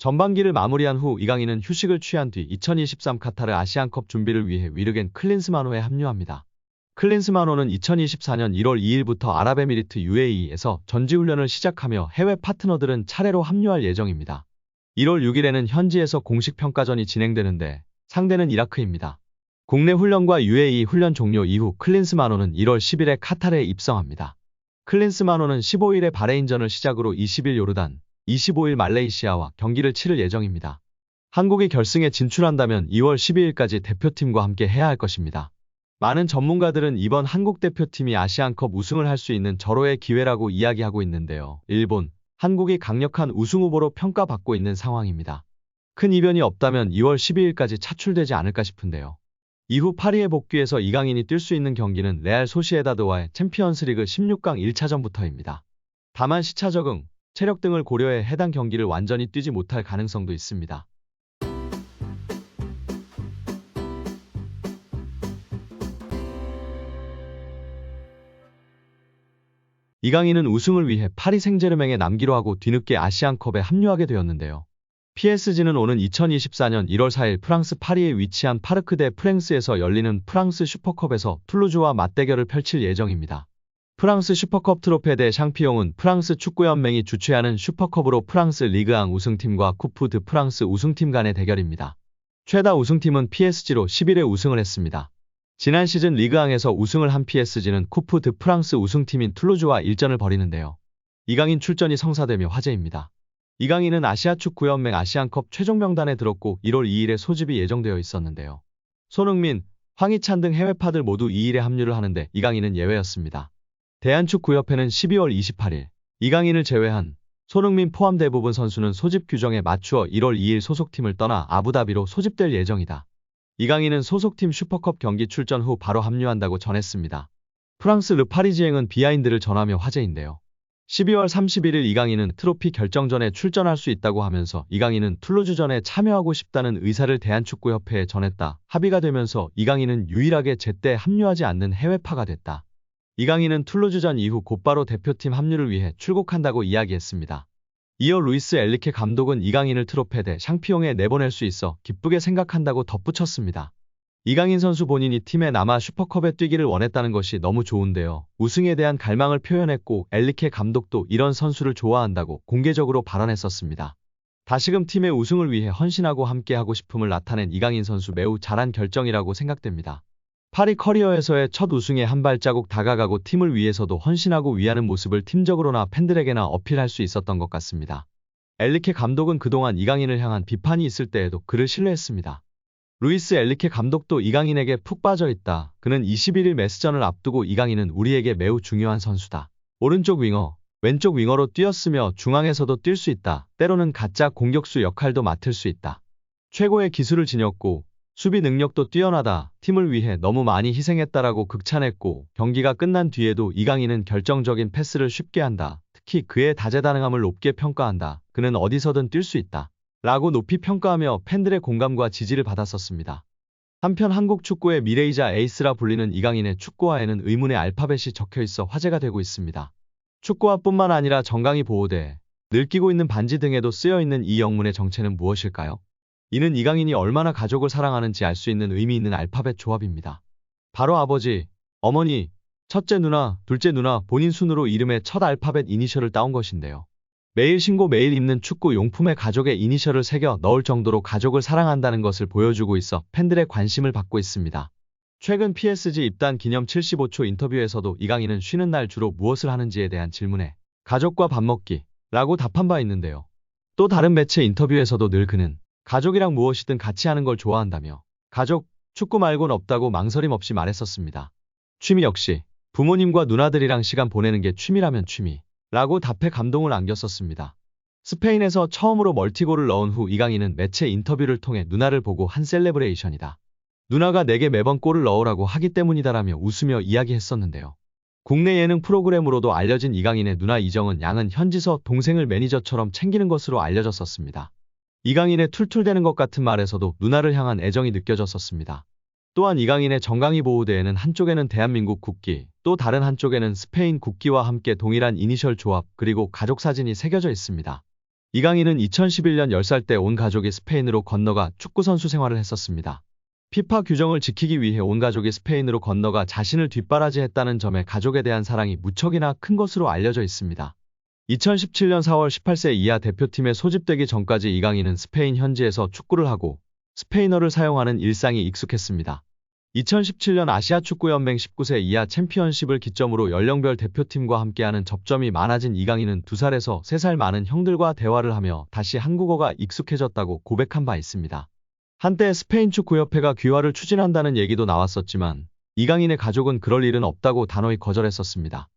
전반기를 마무리한 후 이강인은 휴식을 취한 뒤 2023 카타르 아시안컵 준비를 위해 위르겐 클린스만호에 합류합니다. 클린스만호는 2024년 1월 2일부터 아랍에미리트 UAE에서 전지훈련을 시작하며 해외 파트너들은 차례로 합류할 예정입니다. 1월 6일에는 현지에서 공식 평가전이 진행되는데 상대는 이라크입니다. 국내 훈련과 UAE 훈련 종료 이후 클린스만호는 1월 10일에 카타르에 입성합니다. 클린스만호는 15일에 바레인전을 시작으로 20일 요르단, 25일 말레이시아와 경기를 치를 예정입니다. 한국이 결승에 진출한다면 2월 12일까지 대표팀과 함께 해야 할 것입니다. 많은 전문가들은 이번 한국 대표팀이 아시안컵 우승을 할 수 있는 절호의 기회라고 이야기하고 있는데요. 일본, 한국이 강력한 우승 후보로 평가받고 있는 상황입니다. 큰 이변이 없다면 2월 12일까지 차출되지 않을까 싶은데요. 이후 파리에 복귀해서 이강인이 뛸 수 있는 경기는 레알 소시에다드와의 챔피언스리그 16강 1차전부터입니다. 다만 시차 적응, 체력 등을 고려해 해당 경기를 완전히 뛰지 못할 가능성도 있습니다. 이강인은 우승을 위해 파리 생제르맹에 남기로 하고 뒤늦게 아시안컵에 합류하게 되었는데요. PSG는 오는 2024년 1월 4일 프랑스 파리에 위치한 파르크 대 프랭스에서 열리는 프랑스 슈퍼컵에서 툴루즈와 맞대결을 펼칠 예정입니다. 프랑스 슈퍼컵 트로페 대 샹피용은 프랑스 축구연맹이 주최하는 슈퍼컵으로 프랑스 리그앙 우승팀과 쿠프 드 프랑스 우승팀 간의 대결입니다. 최다 우승팀은 PSG로 11회 우승을 했습니다. 지난 시즌 리그앙에서 우승을 한 PSG는 쿠프 드 프랑스 우승팀인 툴루즈와 일전을 벌이는데요. 이강인 출전이 성사되며 화제입니다. 이강인은 아시아축구연맹 아시안컵 최종 명단에 들었고 1월 2일에 소집이 예정되어 있었는데요. 손흥민, 황희찬 등 해외파들 모두 2일에 합류를 하는데 이강인은 예외였습니다. 대한축구협회는 12월 28일 이강인을 제외한 손흥민 포함 대부분 선수는 소집 규정에 맞추어 1월 2일 소속팀을 떠나 아부다비로 소집될 예정이다. 이강인은 소속팀 슈퍼컵 경기 출전 후 바로 합류한다고 전했습니다. 프랑스 르 파리지앵은 비하인드를 전하며 화제인데요. 12월 31일 이강인은 트로피 결정전에 출전할 수 있다고 하면서 이강인은 툴루즈전에 참여하고 싶다는 의사를 대한축구협회에 전했다. 합의가 되면서 이강인은 유일하게 제때 합류하지 않는 해외파가 됐다. 이강인은 툴루즈전 이후 곧바로 대표팀 합류를 위해 출국한다고 이야기했습니다. 이어 루이스 엘리케 감독은 이강인을 트로페 대 샹피용에 내보낼 수 있어 기쁘게 생각한다고 덧붙였습니다. 이강인 선수 본인이 팀에 남아 슈퍼컵에 뛰기를 원했다는 것이 너무 좋은데요. 우승에 대한 갈망을 표현했고 엘리케 감독도 이런 선수를 좋아한다고 공개적으로 발언했었습니다. 다시금 팀의 우승을 위해 헌신하고 함께하고 싶음을 나타낸 이강인 선수 매우 잘한 결정이라고 생각됩니다. 파리 커리어에서의 첫 우승에 한 발자국 다가가고 팀을 위해서도 헌신하고 위하는 모습을 팀적으로나 팬들에게나 어필할 수 있었던 것 같습니다. 엘리케 감독은 그동안 이강인을 향한 비판이 있을 때에도 그를 신뢰했습니다. 루이스 엘리케 감독도 이강인에게 푹 빠져있다. 그는 21일 메스전을 앞두고 이강인은 우리에게 매우 중요한 선수다. 오른쪽 윙어, 왼쪽 윙어로 뛰었으며 중앙에서도 뛸 수 있다. 때로는 가짜 공격수 역할도 맡을 수 있다. 최고의 기술을 지녔고 수비 능력도 뛰어나다. 팀을 위해 너무 많이 희생했다라고 극찬했고 경기가 끝난 뒤에도 이강인은 결정적인 패스를 쉽게 한다. 특히 그의 다재다능함을 높게 평가한다. 그는 어디서든 뛸 수 있다. 라고 높이 평가하며 팬들의 공감과 지지를 받았었습니다. 한편 한국 축구의 미래이자 에이스라 불리는 이강인의 축구화에는 의문의 알파벳이 적혀있어 화제가 되고 있습니다. 축구화뿐만 아니라 정강이 보호대, 늘 끼고 있는 반지 등에도 쓰여있는 이 영문의 정체는 무엇일까요? 이는 이강인이 얼마나 가족을 사랑하는지 알 수 있는 의미 있는 알파벳 조합입니다. 바로 아버지, 어머니, 첫째 누나, 둘째 누나 본인 순으로 이름의 첫 알파벳 이니셜을 따온 것인데요. 매일 신고 매일 입는 축구 용품에 가족의 이니셜을 새겨 넣을 정도로 가족을 사랑한다는 것을 보여주고 있어 팬들의 관심을 받고 있습니다. 최근 PSG 입단 기념 75초 인터뷰에서도 이강인은 쉬는 날 주로 무엇을 하는지에 대한 질문에 가족과 밥 먹기 라고 답한 바 있는데요. 또 다른 매체 인터뷰에서도 늘 그는 가족이랑 무엇이든 같이 하는 걸 좋아한다며 가족, 축구 말곤 없다고 망설임 없이 말했었습니다. 취미 역시 부모님과 누나들이랑 시간 보내는 게 취미라면 취미 라고 답해 감동을 안겼었습니다. 스페인에서 처음으로 멀티골을 넣은 후 이강인은 매체 인터뷰를 통해 누나를 보고 한 셀레브레이션이다. 누나가 내게 매번 골을 넣으라고 하기 때문이다라며 웃으며 이야기했었는데요. 국내 예능 프로그램으로도 알려진 이강인의 누나 이정은 양은 현지서 동생을 매니저처럼 챙기는 것으로 알려졌었습니다. 이강인의 툴툴대는 것 같은 말에서도 누나를 향한 애정이 느껴졌었습니다. 또한 이강인의 정강이 보호대에는 한쪽에는 대한민국 국기, 또 다른 한쪽에는 스페인 국기와 함께 동일한 이니셜 조합 그리고 가족 사진이 새겨져 있습니다. 이강인은 2011년 10살 때 온 가족이 스페인으로 건너가 축구선수 생활을 했었습니다. 피파 규정을 지키기 위해 온 가족이 스페인으로 건너가 자신을 뒷바라지했다는 점에 가족에 대한 사랑이 무척이나 큰 것으로 알려져 있습니다. 2017년 4월 18세 이하 대표팀에 소집되기 전까지 이강인은 스페인 현지에서 축구를 하고 스페인어를 사용하는 일상이 익숙했습니다. 2017년 아시아축구연맹 19세 이하 챔피언십을 기점으로 연령별 대표팀과 함께하는 접점이 많아진 이강인은 2살에서 3살 많은 형들과 대화를 하며 다시 한국어가 익숙해졌다고 고백한 바 있습니다. 한때 스페인 축구협회가 귀화를 추진한다는 얘기도 나왔었지만 이강인의 가족은 그럴 일은 없다고 단호히 거절했었습니다.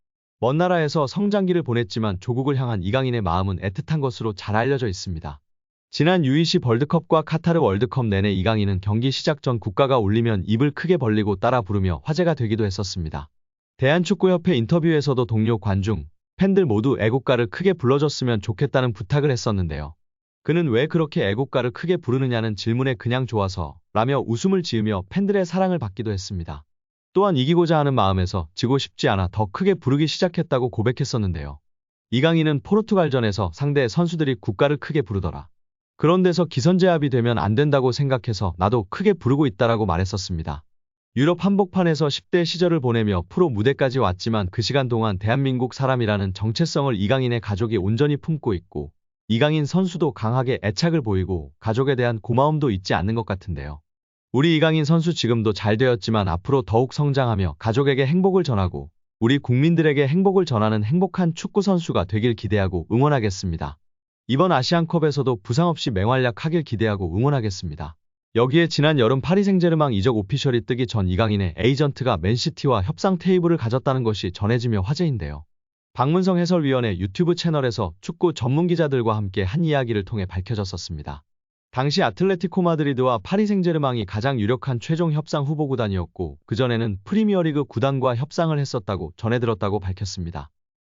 먼 나라에서 성장기를 보냈지만 조국을 향한 이강인의 마음은 애틋한 것으로 잘 알려져 있습니다. 지난 UEC 월드컵과 카타르 월드컵 내내 이강인은 경기 시작 전 국가가 울리면 입을 크게 벌리고 따라 부르며 화제가 되기도 했었습니다. 대한축구협회 인터뷰에서도 동료 관중, 팬들 모두 애국가를 크게 불러줬으면 좋겠다는 부탁을 했었는데요. 그는 왜 그렇게 애국가를 크게 부르느냐는 질문에 그냥 좋아서 라며 웃음을 지으며 팬들의 사랑을 받기도 했습니다. 또한 이기고자 하는 마음에서 지고 싶지 않아 더 크게 부르기 시작했다고 고백했었는데요. 이강인은 포르투갈전에서 상대 선수들이 국가를 크게 부르더라. 그런 데서 기선제압이 되면 안 된다고 생각해서 나도 크게 부르고 있다라고 말했었습니다. 유럽 한복판에서 10대 시절을 보내며 프로 무대까지 왔지만 그 시간 동안 대한민국 사람이라는 정체성을 이강인의 가족이 온전히 품고 있고 이강인 선수도 강하게 애착을 보이고 가족에 대한 고마움도 잊지 않는 것 같은데요. 우리 이강인 선수 지금도 잘 되었지만 앞으로 더욱 성장하며 가족에게 행복을 전하고 우리 국민들에게 행복을 전하는 행복한 축구 선수가 되길 기대하고 응원하겠습니다. 이번 아시안컵에서도 부상 없이 맹활약하길 기대하고 응원하겠습니다. 여기에 지난 여름 파리 생제르맹 이적 오피셜이 뜨기 전 이강인의 에이전트가 맨시티와 협상 테이블을 가졌다는 것이 전해지며 화제인데요. 박문성 해설위원의 유튜브 채널에서 축구 전문 기자들과 함께 한 이야기를 통해 밝혀졌었습니다. 당시 아틀레티코 마드리드와 파리 생제르맹이 가장 유력한 최종 협상 후보 구단이었고 그전에는 프리미어리그 구단과 협상을 했었다고 전해들었다고 밝혔습니다.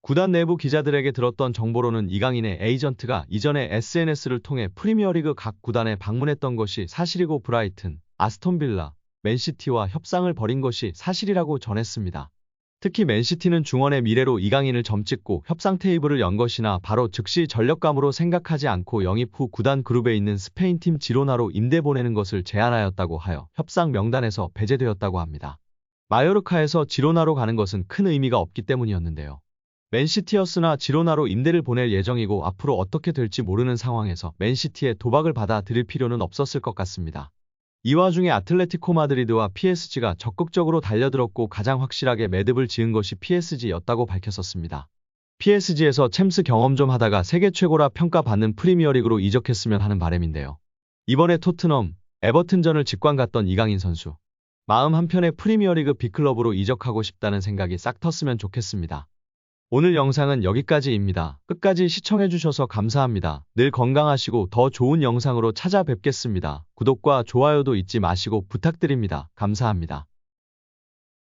구단 내부 기자들에게 들었던 정보로는 이강인의 에이전트가 이전에 SNS를 통해 프리미어리그 각 구단에 방문했던 것이 사실이고 브라이튼, 아스톤빌라, 맨시티와 협상을 벌인 것이 사실이라고 전했습니다. 특히 맨시티는 중원의 미래로 이강인을 점찍고 협상 테이블을 연 것이나 바로 즉시 전력감으로 생각하지 않고 영입 후 구단 그룹에 있는 스페인 팀 지로나로 임대 보내는 것을 제안하였다고 하여 협상 명단에서 배제되었다고 합니다. 마요르카에서 지로나로 가는 것은 큰 의미가 없기 때문이었는데요. 맨시티였으나 지로나로 임대를 보낼 예정이고 앞으로 어떻게 될지 모르는 상황에서 맨시티의 도박을 받아들일 필요는 없었을 것 같습니다. 이 와중에 아틀레티코 마드리드와 PSG가 적극적으로 달려들었고 가장 확실하게 매듭을 지은 것이 PSG였다고 밝혔었습니다. PSG에서 챔스 경험 좀 하다가 세계 최고라 평가받는 프리미어리그로 이적했으면 하는 바람인데요. 이번에 토트넘, 에버튼전을 직관 갔던 이강인 선수. 마음 한편에 프리미어리그 빅클럽으로 이적하고 싶다는 생각이 싹 텄으면 좋겠습니다. 오늘 영상은 여기까지입니다. 끝까지 시청해주셔서 감사합니다. 늘 건강하시고 더 좋은 영상으로 찾아뵙겠습니다. 구독과 좋아요도 잊지 마시고 부탁드립니다. 감사합니다.